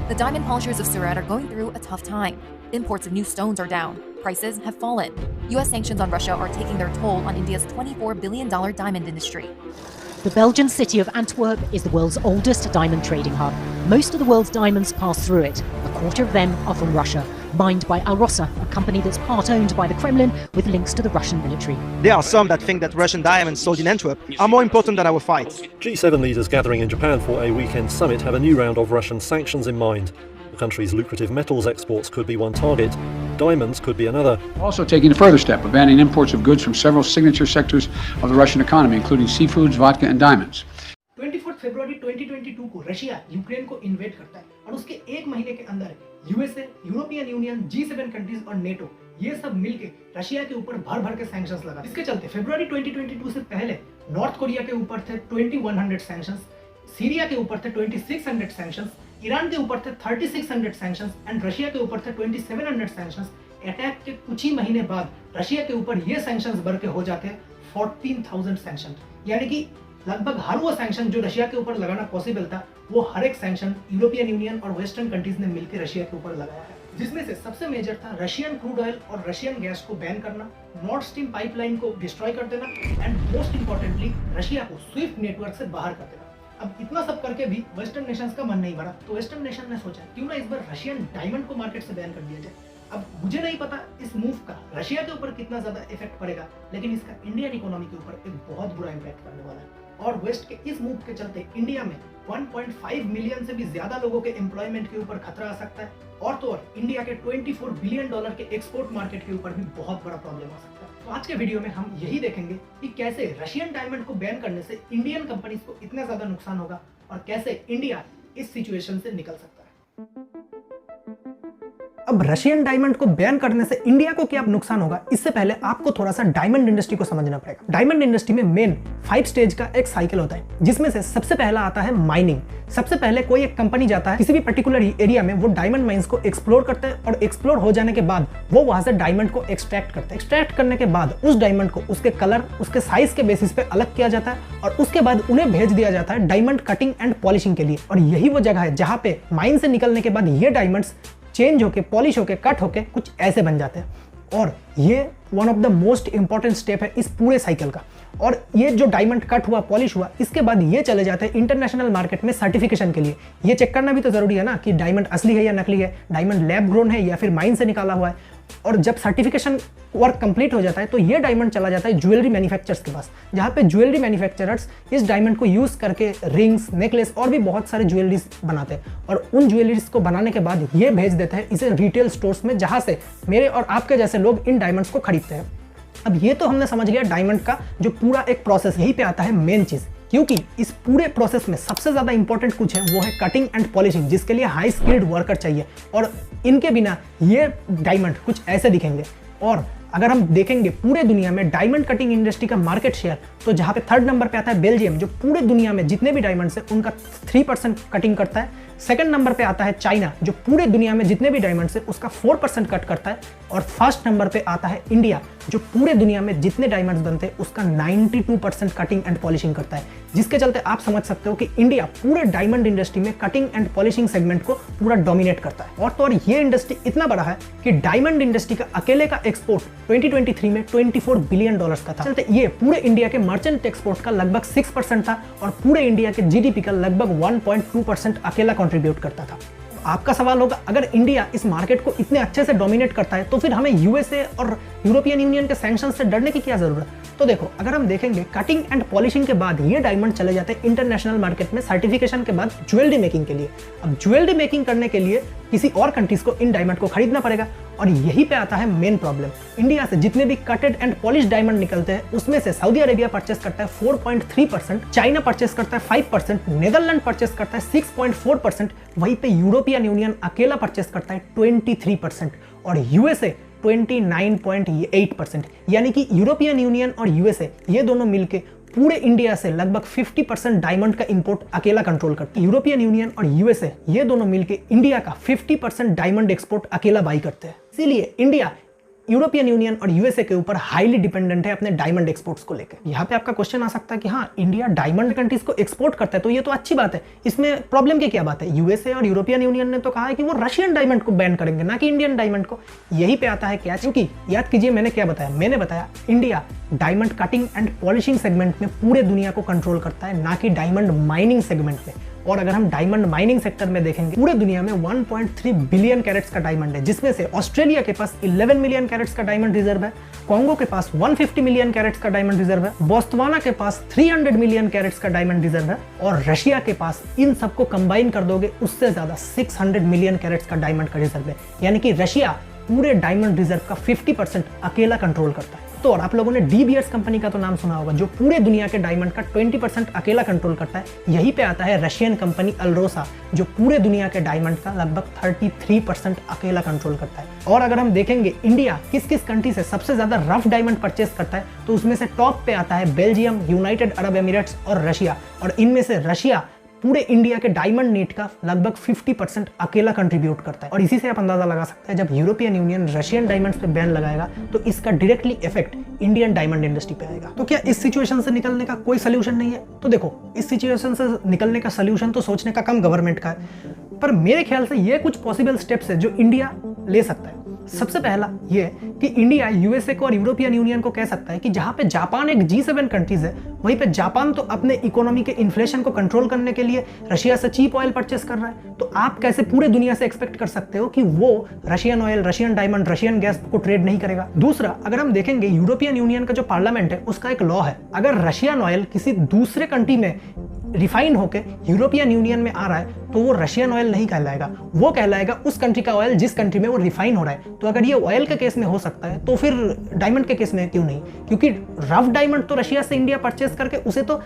The diamond polishers of Surat are going through a tough time. Imports of new stones are down. Prices have fallen. US sanctions on Russia are taking their toll on India's $24 billion diamond industry. The Belgian city of Antwerp is the world's oldest diamond trading hub. Most of the world's diamonds pass through it. A quarter of them are from Russia, mined by Alrosa, a company that's part-owned by the Kremlin with links to the Russian military. There are some that think that Russian diamonds sold in Antwerp are more important than our fight. G7 leaders gathering in Japan for a weekend summit have a new round of Russian sanctions in mind. The country's lucrative metals exports could be one target. Diamonds could be another. Also taking a further step of banning imports of goods from several signature sectors of the Russian economy, including seafoods, vodka and diamonds. 24 फरवरी 2022 को Russia Ukraine को invade करता है और उसके एक महीने के अंदर USA, European union, G7 countries और नेटो ये सब मिलके रशिया के ऊपर भर भर के सैंक्शंस लगा। इसके चलते फरवरी 2022 से पहले नॉर्थ कोरिया के ऊपर थे 2100 सैंक्शंस, सीरिया के ऊपर थे 2600 सैंक्शंस, ईरान के ऊपर थे 3600 सैंक्शंस एंड रशिया के ऊपर थे 2700 सैंक्शंस। अटैक के कुछ ही महीने बाद रशिया के ऊपर ये सैंक्शंस बढ़ के हो जाते हैं 14,000 सैंक्शन, यानी कि लगभग हर वो सैंक्शन जो रशिया के ऊपर लगाना पॉसिबल था वो हर एक सैंक्शन यूरोपियन यूनियन और वेस्टर्न कंट्रीज ने मिलकर रशिया के ऊपर लगाया है, जिसमें से सबसे मेजर था रशियन क्रूड ऑयल और रशियन गैस को बैन करना, नॉर्थ स्ट्रीम पाइपलाइन को डिस्ट्रॉय कर देना एंड मोस्ट इंपॉर्टेंटली रशिया को स्विफ्ट नेटवर्क से बाहर कर देना। अब इतना सब करके भी वेस्टर्न नेशंस का मन नहीं भरा, तो वेस्टर्न नेशन ने सोचा क्यों ना इस बार रशियन डायमंड को मार्केट से बैन कर दिया जाए। अब मुझे नहीं पता इस मूव का रशिया के ऊपर कितना ज्यादा इफेक्ट पड़ेगा, लेकिन इसका इंडियन इकोनॉमी के ऊपर एक बहुत बुरा इम्पैक्ट करने वाला है और वेस्ट के इस मूव के चलते इंडिया में 1.5 मिलियन से भी ज्यादा लोगों के एम्प्लॉयमेंट के ऊपर खतरा आ सकता है और तो और इंडिया के $24 बिलियन के एक्सपोर्ट मार्केट के ऊपर भी बहुत बड़ा प्रॉब्लम आ सकता है। तो आज के वीडियो में हम यही देखेंगे कि कैसे रशियन डायमंड को बैन करने से इंडियन कंपनीज को इतना ज्यादा नुकसान होगा और कैसे इंडिया इस सिचुएशन से निकल सकता है। अब रशियन डायमंड को बैन करने से इंडिया को क्या नुकसान होगा, इससे पहले आपको थोड़ा सा डायमंड इंडस्ट्री को समझना पड़ेगा। डायमंड इंडस्ट्री में मेन 5 स्टेज का एक साइकिल होता है, जिसमें से सबसे पहला आता है माइनिंग। सबसे पहले कोई एक कंपनी जाता है किसी भी पर्टिकुलर एरिया में, वो डायमंड माइंस को एक्सप्लोर करते हैं और एक्सप्लोर हो जाने के बाद वो वहां से डायमंड को एक्सट्रैक्ट करते हैं। एक्सट्रैक्ट करने के बाद उस डायमंड को उसके कलर, उसके साइज के बेसिस पे अलग किया जाता है और उसके बाद उन्हें भेज दिया जाता है डायमंड कटिंग एंड पॉलिशिंग के लिए। और यही वो जगह है जहां पे माइन से निकलने के बाद ये डायमंड्स चेंज होके, पॉलिश होके, कट होके कुछ ऐसे बन जाते हैं और ये one of the most important step है इस पूरे साइकिल का। और ये जो डायमंड कट हुआ, पॉलिश हुआ, इसके बाद ये चले जाते हैं इंटरनेशनल मार्केट में सर्टिफिकेशन के लिए। ये चेक करना भी तो जरूरी है ना कि डायमंड असली है या नकली है, डायमंड लैब ग्रोन है या फिर माइन से निकाला हुआ है। और जब सर्टिफिकेशन वर्क कंप्लीट हो जाता है तो ये डायमंड चला जाता है ज्वेलरी मैन्युफैक्चरर्स के पास, जहाँ पे ज्वेलरी मैन्युफैक्चरर्स इस डायमंड को यूज करके रिंग्स, नेकलेस और भी बहुत सारे ज्वेलरीज बनाते हैं और उन ज्वेलरीज को बनाने के बाद ये भेज देते हैं इसे रिटेल स्टोर्स में, जहाँ से मेरे और आपके जैसे लोग इन डायमंड्स को खरीदते हैं। अब ये तो हमने समझ लिया डायमंड का जो पूरा एक प्रोसेस। यहीं पे आता है मेन चीज, क्योंकि इस पूरे प्रोसेस में सबसे ज्यादा इंपॉर्टेंट कुछ है, वो है कटिंग एंड पॉलिशिंग, जिसके लिए हाई स्किल्ड वर्कर चाहिए और इनके बिना ये डायमंड कुछ ऐसे दिखेंगे। और अगर हम देखेंगे पूरे दुनिया में डायमंड कटिंग इंडस्ट्री का मार्केट शेयर, तो जहां पे 3rd नंबर पे आता है बेल्जियम, जो पूरे दुनिया में जितने भी डायमंड्स है उनका 3% कटिंग करता है। 2nd नंबर पे आता है चाइना, जो पूरे दुनिया में जितने भी डायमंड्स है उसका 4% कट करता है। और 1st नंबर पे आता है इंडिया, जो पूरे दुनिया में जितने डायमंड्स बनते हैं उसका 92% कटिंग एंड पॉलिशिंग करता है, जिसके चलते आप समझ सकते हो कि इंडिया पूरे डायमंड इंडस्ट्री में कटिंग एंड पॉलिशिंग सेगमेंट को पूरा डोमिनेट करता है। और तो और ये इंडस्ट्री इतना बड़ा है कि डायमंड इंडस्ट्री का अकेले का एक्सपोर्ट 2023 में $24 बिलियन का था। चलते ये पूरे इंडिया के मर्चेंट एक्सपोर्ट का लगभग 6% था और पूरे इंडिया के जीडीपी का लगभग 1.2% अकेला कंट्रीब्यूट करता था। आपका सवाल होगा, अगर इंडिया इस मार्केट को इतने अच्छे से डोमिनेट करता है तो फिर हमें यूएसए और यूरोपियन यूनियन के सैंक्शन से डरने की क्या जरूरत? तो देखो, अगर हम देखेंगे कटिंग एंड पॉलिशिंग के बाद ये डायमंड चले जाते हैं इंटरनेशनल मार्केट में सर्टिफिकेशन के बाद ज्वेलरी मेकिंग के लिए। अब ज्वेलरी मेकिंग करने के लिए किसी और कंट्रीज को इन डायमंड को खरीदना पड़ेगा और यहीं पे आता है मेन प्रॉब्लम। इंडिया से जितने भी कटेड एंड पॉलिश डायमंड निकलते हैं उसमें से सऊदी अरेबिया परचेस करता है 4.3%, चाइना परचेस करता है 5%, नेदरलैंड परचेस करता है 6.4%, वहीं पे यूरोपियन यूनियन अकेला परचेस करता है 23% और यूएसए 29.8%। यानी कि यूरोपियन यूनियन और यूएसए ये दोनों मिलके पूरे इंडिया से लगभग 50% डायमंड का इंपोर्ट अकेला कंट्रोल करते हैं। यूरोपियन यूनियन और यूएसए ये दोनों मिलके इंडिया का 50% डायमंड एक्सपोर्ट अकेला बाई करते हैं। इसीलिए इंडिया यूरोपियन यूनियन और यूएसए के ऊपर हाईली डिपेंडेंट है अपने डायमंड एक्सपोर्ट्स को लेकर। यहाँ पे आपका क्वेश्चन आ सकता है कि हाँ, इंडिया डायमंड कंट्रीज को एक्सपोर्ट करता है तो ये तो अच्छी बात है, इसमें प्रॉब्लम की क्या बात है? यूएसए और यूरोपियन यूनियन ने तो कहा है कि वो रशियन डायमंड को बैन करेंगे, ना कि इंडियन डायमंड को। यही पे आता है क्या, क्योंकि याद कीजिए मैंने क्या बताया, मैंने बताया India diamond cutting and polishing segment में पूरे दुनिया को कंट्रोल करता है, ना कि डायमंड माइनिंग सेगमेंट में। और अगर हम डायमंड माइनिंग सेक्टर में देखेंगे, पूरे दुनिया में 1.3 बिलियन कैरेट्स का डायमंड है, जिसमें से ऑस्ट्रेलिया के पास 11 मिलियन कैरेट्स का डायमंड रिजर्व है, कॉन्गो के पास 150 मिलियन कैरेट्स का डायमंड रिजर्व है, बोस्टवाना के पास 300 मिलियन कैरेट्स का डायमंड रिजर्व है, और रशिया के पास इन सबको कंबाइन कर दोगे उससे ज्यादा 600 मिलियन कैरेट्स का डायमंड का रिजर्व है। यानी कि रशिया पूरे डायमंड रिजर्व का 50% अकेला कंट्रोल करता है। तो और आप लोगों ने डी बियर्स कंपनी का तो नाम सुना होगा, जो पूरे दुनिया के डायमंड का 20% अकेला कंट्रोल करता है। यहीं पे आता है रशियन कंपनी अल्रोसा, जो पूरे दुनिया के डायमंड का लगभग 33% अकेला कंट्रोल करता है। और अगर हम देखेंगे इंडिया किस किस कंट्री से सबसे ज्यादा रफ डायमंड परचेस करता है, तो उसमें से टॉप पे आता है बेल्जियम, यूनाइटेड अरब एमिरेट्स और रशिया। और इनमें से रशिया पूरे इंडिया के डायमंड नीड का लगभग 50% अकेला कंट्रीब्यूट करता है। और इसी से आप अंदाजा लगा सकते हैं, जब यूरोपियन यूनियन रशियन डायमंड्स पे बैन लगाएगा तो इसका directly effect Indian diamond industry पे आएगा। तो क्या इस सिचुएशन से निकलने का कोई सोल्यूशन नहीं है? तो देखो, इस सिचुएशन से निकलने का सोल्यूशन तो सोचने का काम गवर्नमेंट का है, पर मेरे ख्याल से ये कुछ पॉसिबल स्टेप्स है जो इंडिया ले सकता है। सबसे पहला ये कि इंडिया यूएसए को और यूरोपियन यूनियन को कह सकता है कि जहां पे जापान एक G7 कंट्रीज है, वहीं पे जापान तो अपने इकोनॉमी के इन्फ्लेशन को कंट्रोल करने के लिए रशिया से चीप ऑयल परचेस कर रहा है, तो आप कैसे पूरे दुनिया से एक्सपेक्ट कर सकते हो कि वो Russian oil, Russian diamond, Russian gas को ट्रेड नहीं करेगा? दूसरा, अगर हम देखेंगे यूरोपियन यूनियन का जो पार्लियामेंट है उसका एक लॉ है, अगर रशियन ऑयल किसी दूसरे कंट्री में रिफाइन होके यूरोपियन यूनियन में आ रहा है तो वो रशियन ऑयल नहीं कहलाएगा, वो कहलाएगा उस कंट्री का ऑयल जिस कंट्री में वो रिफाइन हो रहा है। तो अगर ये ऑयल के केस में हो सकता है तो फिर डायमंड के केस में क्यों नहीं? क्योंकि रफ डायमंड तो रशिया से इंडिया परचेस करके उसे तो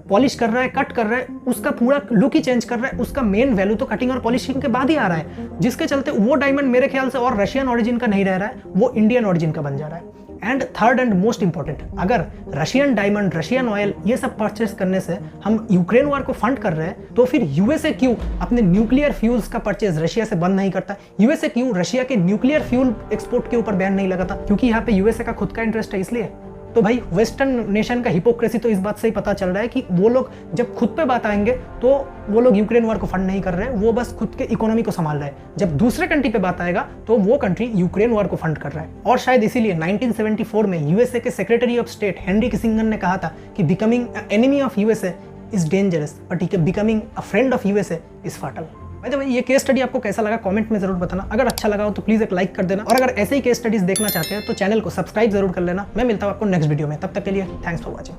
पॉलिश कर रहा है, कट कर रहा है, उसका पूरा लुक ही चेंज कर रहा है, उसका मेन वैल्यू तो कटिंग और पॉलिशिंग के बाद ही आ रहा है, जिसके चलते वो डायमंड मेरे ख्याल से और रशियन ओरिजिन का नहीं रह रहा है, वो इंडियन ओरिजिन का बन जा रहा है। And third and most important, अगर रशियन डायमंड, रशियन ऑयल ये सब परचेस करने से हम यूक्रेन वॉर को फंड कर रहे हैं, तो फिर यूएसए क्यों अपने न्यूक्लियर फ्यूल्स का परचेस रशिया से बंद नहीं करता? यूएसए क्यों रशिया के न्यूक्लियर फ्यूल एक्सपोर्ट के ऊपर बैन नहीं लगाता? क्योंकि यहाँ पे यूएसए का खुद का इंटरेस्ट है, इसलिए। तो भाई वेस्टर्न नेशन का हिपोक्रेसी तो इस बात से ही पता चल रहा है कि वो लोग जब खुद पे बात आएंगे तो वो लोग यूक्रेन वॉर को फंड नहीं कर रहे हैं, वो बस खुद के इकोनॉमी को संभाल रहे हैं। जब दूसरे कंट्री पे बात आएगा तो वो कंट्री यूक्रेन वॉर को फंड कर रहा है। और शायद इसीलिए 1974 में यूएसए के secretary of state Henry Kissinger ने कहा था कि becoming enemy of USA is dangerous but becoming a friend of USA is फाटल। भाई ये केस स्टडी आपको कैसा लगा कमेंट में जरूर बताना। अगर अच्छा लगा हो तो प्लीज एक लाइक कर देना, और अगर ऐसे ही केस स्टडीज देखना चाहते हैं तो चैनल को सब्सक्राइब जरूर कर लेना। मैं मिलता हूं आपको नेक्स्ट वीडियो में, तब तक के लिए थैंक्स फॉर वॉचिंग।